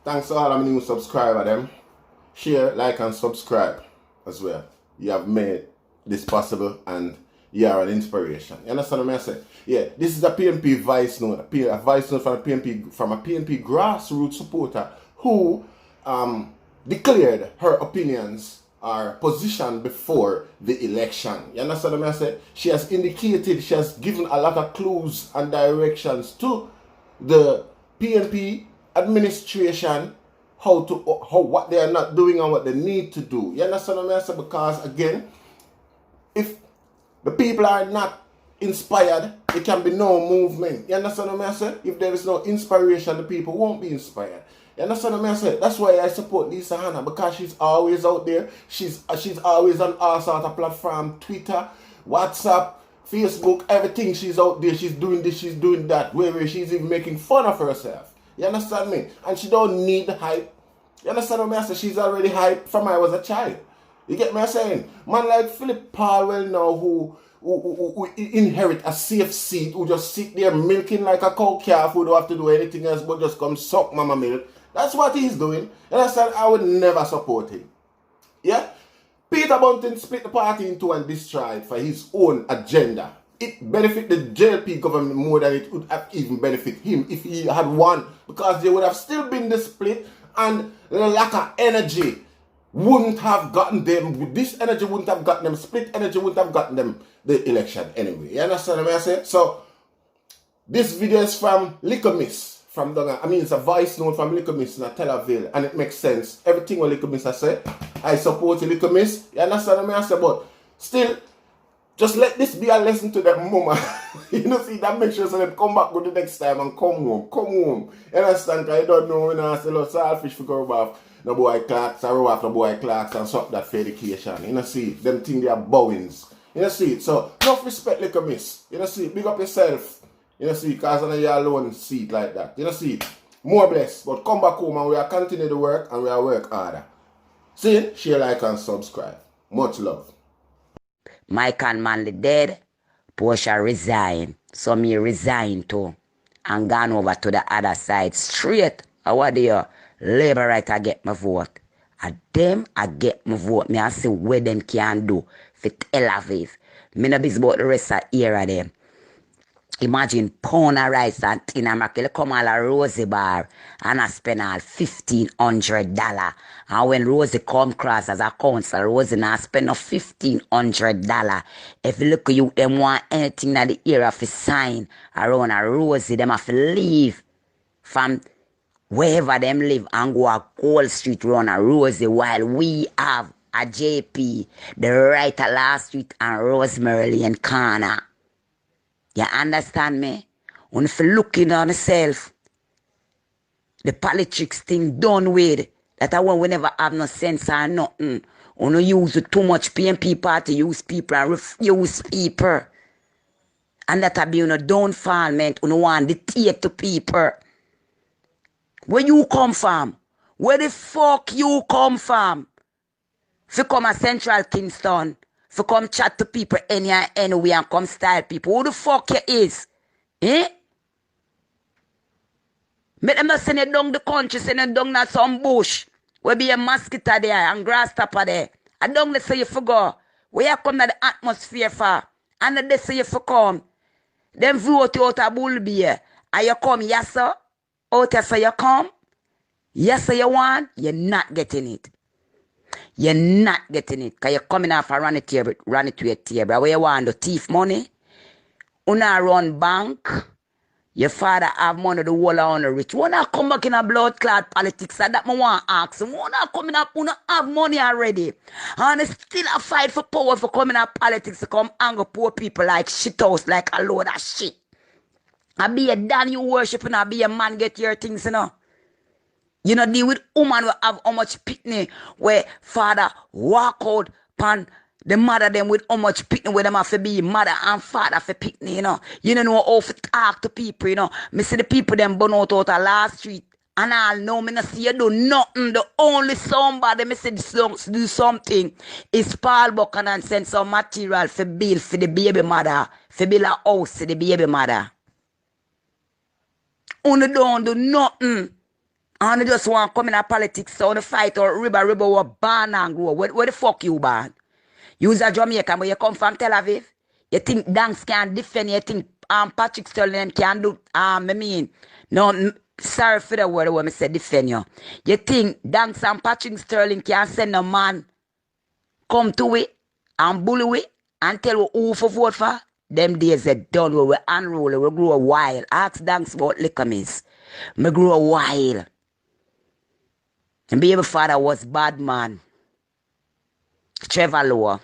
Thanks to all of my new subscribers them. Share, like and subscribe as well. You have made this possible and you are an inspiration. You understand what I say? Yeah, this is a PNP voice note. A voice note from a PNP grassroots supporter who declared her opinions or position before the election. You understand what I say? She has indicated, she has given a lot of clues and directions to the PNP administration what they are not doing and what they need to do. You understand what I say? Because again, if the people are not inspired, there can be no movement. You understand what I say? If there is no inspiration, the people won't be inspired. You understand what I say? That's why I support Lisa Hanna, because she's always out there. She's always on all sorts of platforms, Twitter, WhatsApp, Facebook, everything. She's out there. She's doing this, she's doing that. Where she's even making fun of herself. You understand me? And she don't need the hype. You understand what I say? She's already hyped from I was a child. You get me saying? Man like Philip Powell now who inherit a safe seat, who just sit there milking like a cow calf, who don't have to do anything else but just come suck mama milk. That's what he's doing. You understand? I would never support him. Yeah? Peter Bunting split the party into and destroy it for his own agenda. It benefit the JLP government more than it would have even benefit him if he had won, because there would have still been the split and the lack of energy wouldn't have gotten them. This energy wouldn't have gotten them. Split energy wouldn't have gotten them the election anyway. You understand what I say? So this video is from Liquor Miss from Dunga. I mean, it's a voice note from Liquor Miss in Tel Aviv, and it makes sense. Everything what Liquor Miss I say, I support Liquor Miss. You understand what I say? But still, just let this be a lesson to them mama. You know, see, that makes sure so them come back good the next time and come home. Come home. You understand? Because you don't know when I say, look, selfish for go off. No boy clocks, or off no boy clocks and suck that for education. You know, see, them thing they are bowings. You know, see, so enough respect, Liquor Miss. You know, see, big up yourself. You know, see, because I know you're alone see it like that. You know, see, more blessed. But come back home and we are continue the work and we are work harder. See, share, like and subscribe. Much love. Mike and Manley dead, Portia resign. So me resign too. And gone over to the other side straight. What do you? Labor right I get my vote. And them I get my vote. Me I see what them can do for Tel Aviv. Me no busy about the rest of the era them. Imagine pound of rice and tin and mackerel come all a Rosie bar and I spend all $1,500. And when Rosie come cross as a council, Rosie now spend no $1,500. If you look at you, them want anything that the era for sign around a Rosie, them have to leave from wherever them live and go a Gold Street run a Rosie, while we have a JP, the right at last street and Rosemary Lane corner. You understand me? When if you looking on yourself, the politics thing done with, that I want we never have no sense or nothing. When you use too much PNP party, use people and refuse people. And that will be a downfall, man. You want to dictate to people. Where you come from? Where the fuck you come from? If you come to Central Kingston, if you come chat to people anywhere and come style people, who the fuck you is? Eh? Make them not send you down the country, send you down to some bush. Where be a mosquito there and grasshopper there. I don't let say you forgo. Where you come to the atmosphere for? And they say you for come. Them vote you out a bull beer. And you come, yes sir? Out there say you come? Yes sir you want? You're not getting it. You're not getting it. Because you're coming off a run it to your table. Where you want the thief money? Una run bank. Your father have money, the whole on the rich. Wanna come back in a blood clot politics? And that I want to ask. Wanna come up, wanna have money already. And they still a fight for power for coming up politics to come anger poor people like shit house, like a load of shit. I be a Dan you worshiping, I be a man get your things, you know. You know, deal with woman who have how much pitney where father walk out pan the mother them with how much pitney where them have to be mother and father for pitney, you know. You don't know how to talk to people, you know. Me see the people them burn out a last street and all know me not see you do nothing. The only somebody me see do something is Paul Buchan and send some material for bill for the baby mother, for build a house for the baby mother. Only don't do nothing. And you just want to come in a politics, so the fight or river was born and grow. Where the fuck you born? You's a Jamaican, but you come from Tel Aviv. You think Danks can defend, you think Patrick Sterling can do, I mean, no, sorry for the word when I say defend you. You think Danks and Patrick Sterling can send a man come to it and bully it and tell you who for vote for? Them days are done where we unroll, we grow wild. Ask Danks about liquor miss. Me grow wild. And baby father was bad man. Trevor Lowe.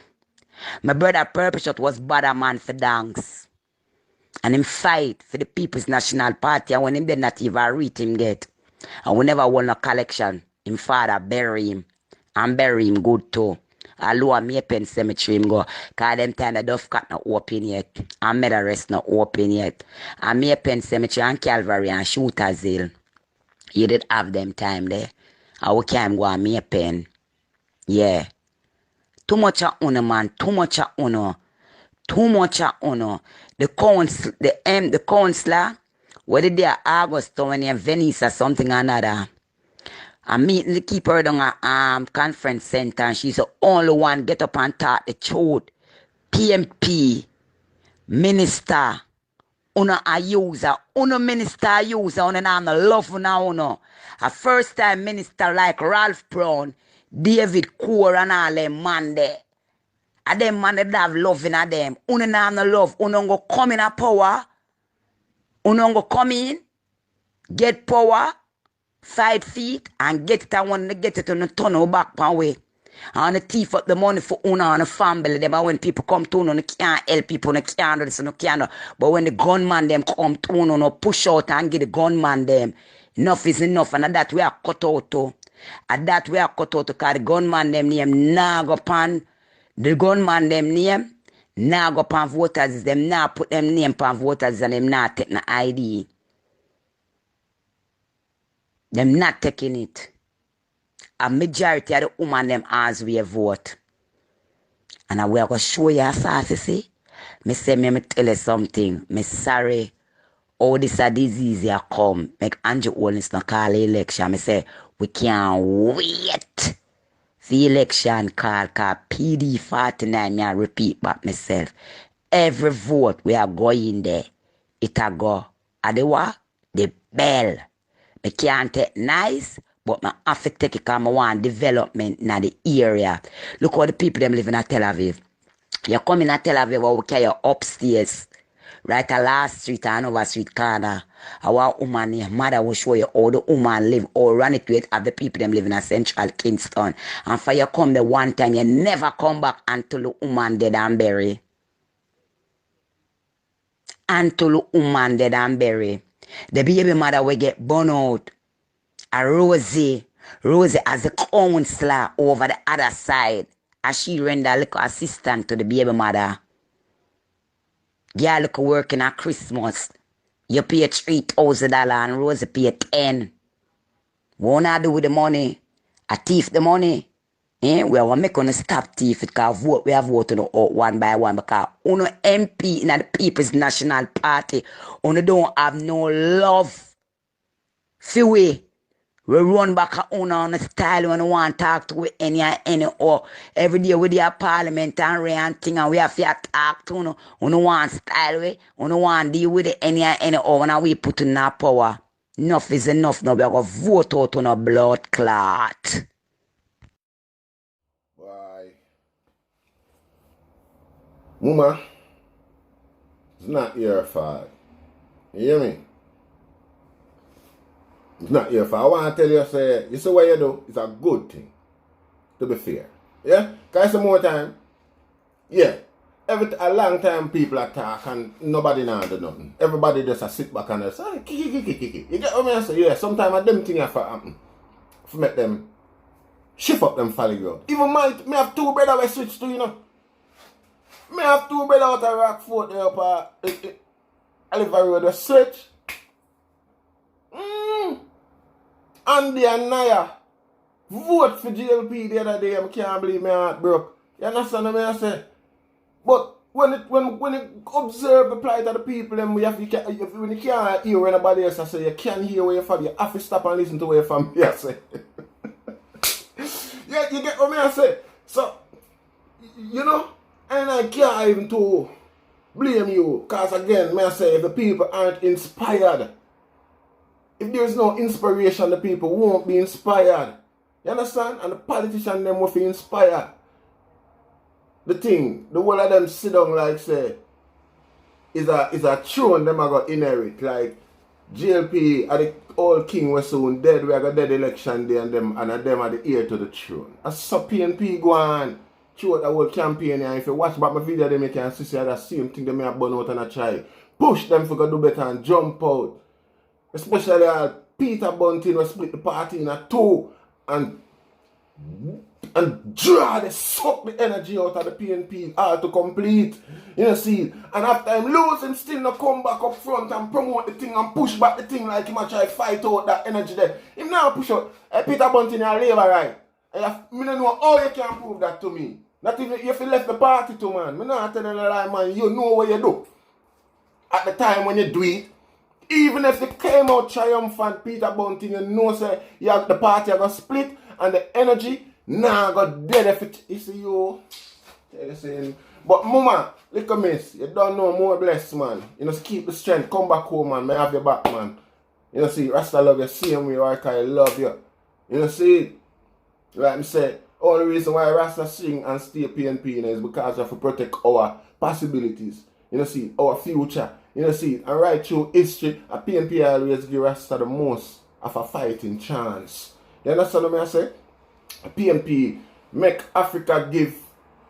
My brother Purple was bad man for Danks. And him fight for the People's National Party. And when him did not even read him get. And we never won a collection. Him father bury him. And bury him good too. Although Maypen Cemetery him go. Cause them time the Duff Cut not open yet. And Medarest not open yet. And Maypen Cemetery and Calvary and Shooters Hill. You did have them time there. And we can't go on Maypen. Yeah. Too much of honor, man. Too much of honor. Too much of honor. The counselor, what did they August when in Venice or something or another? I'm meeting the keeper down at conference center and she's the only one get up and talk the truth. PNP, minister, uno a user, uno minister a user, uno na love uno. A first time minister like Ralph Brown, David Core and all them man there. And them man that have love in a them. Uno na love. Uno go come in a power. Uno go come in. Get power. 5 feet. And get it and want to get it on the tunnel back pan way. And the thief up the money for Uno and the family. Them, when people come to Uno, they can't help people. They can't do this. They can't do. But when the gunman them come to Uno, no push out and get the gunman them. Enough is enough. And that we are cut out to. And that we are cut out to. Because the gunman them name nah go pan. The gunman them name, now go pan voters, them now put them name pan voters and them not take the ID. Them not taking it. A majority of the woman them as we vote. And I will go show you a sauce, see? Me say, me tell you something. Me sorry. All this a disease here come. Make Andrew Owens not call the election. Me say, we can't wait. The election call PD 49, me I repeat back myself. Every vote we are going there, it a go. At the what? The bell. Me can't take nice, but me have to take it because I want development in the area. Look how the people them living in Tel Aviv. You come in Tel Aviv, we carry you upstairs. Right at last street and over street corner. Our woman, mother will show you how the woman live or run it with of the people them living in Central Kingston. And for you come the one time, you never come back until the woman dead and buried. Until the woman dead and buried. The baby mother will get born out. A Rosie as a counselor over the other side. As she render a little assistant to the baby mother. Girl look working at Christmas. You pay $3,000 and Rose pay 10. What I do with the money? I thief the money. We are making to stop thief because vote, we have voted out one by one because uno MP in the People's National Party, uno don't have no love. For we run back a uno on the style when we want to talk to any or every day with their parliament and and thing and we have to talk to uno. Uno want style we, uno want deal with it any or when we put in our power. Enough is enough now. We are going to vote out on a blood clot. Why? Mama, it's not your fault. You hear me? It's not your fault. I want to tell you, say, you see what you do? It's a good thing. To be fair. Yeah? Because some more time, yeah. A long time people attack and nobody now do nothing. Everybody just sit back and say, kiki. You get what I say? Yeah, sometimes them things have to happen. To make them shift up them folly ground. Even me have two brothers we switch to, you know. Me have two brothers out of Rockford there up Oliver Road we switch. Andy and Naya vote for GLP the other day. I can't believe my heart broke. You understand what I say? But when you observe the plight of the people, then when you can't hear what anybody else I say, you can't hear where you're from. You have to stop and listen to where you're from. I say. Yeah, you get what I say. So, you know, and I can't even to blame you, because again, I say, if the people aren't inspired, if there's no inspiration, the people won't be inspired. You understand? And the politicians them will be inspired. The thing, the whole of them sit down like say, is a throne them are going inherit. Like JLP and the old king was soon dead, we are going dead election day and them are the heir to the throne. As so PNP go on throughout the whole campaign, and if you watch back my video, they make you see the same thing they may have burn out and a try. Push them for go do better and jump out. Especially Peter Bunting will split the party in two and they suck the energy out of the PNP all to complete. You know, see. And after him lose, him still not come back up front and promote the thing and push back the thing like him and try to fight out that energy there. Him now push out. Peter Bunting a labor right. I don't know how you can prove that to me. Not even if you left the party to man. Me not tell you the lie, man. You know what you do. At the time when you do it, even if they came out triumphant, Peter Bunting, you know, say you have the party are gonna split and the energy now got dead if it is you. But mama, look at miss, you don't know more blessed, man. You know, keep the strength, come back home, man. May have your back, man. You know, see, Rasta love you, same way I love you. You know, see, like I said, only reason why Rasta sing and stay PNP is because of to protect our possibilities. You know, see, our future. You know, see, and right through history, a PNP always give Rasta the most of a fighting chance. You understand what I say? A PNP make Africa give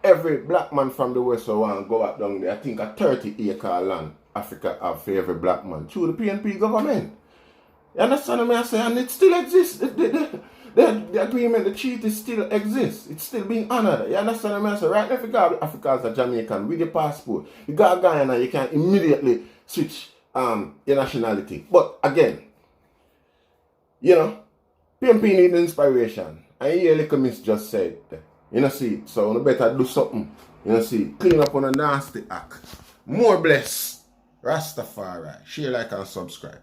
every black man from the west who want to go up down there, I think a 30-acre land Africa have for every black man through the PNP government. You understand what I say? And it still exists. The agreement, the treaty still exists. It's still being honored. You understand what I say? Right now, if you go Africa as a Jamaican with your passport, you go Guyana, you can immediately switch your nationality. But again, you know, PNP need inspiration. And here, like Miss just said, you know, see, so you better do something. You know, see, clean up on a nasty act. More bless. Rastafari. Share, like, and subscribe.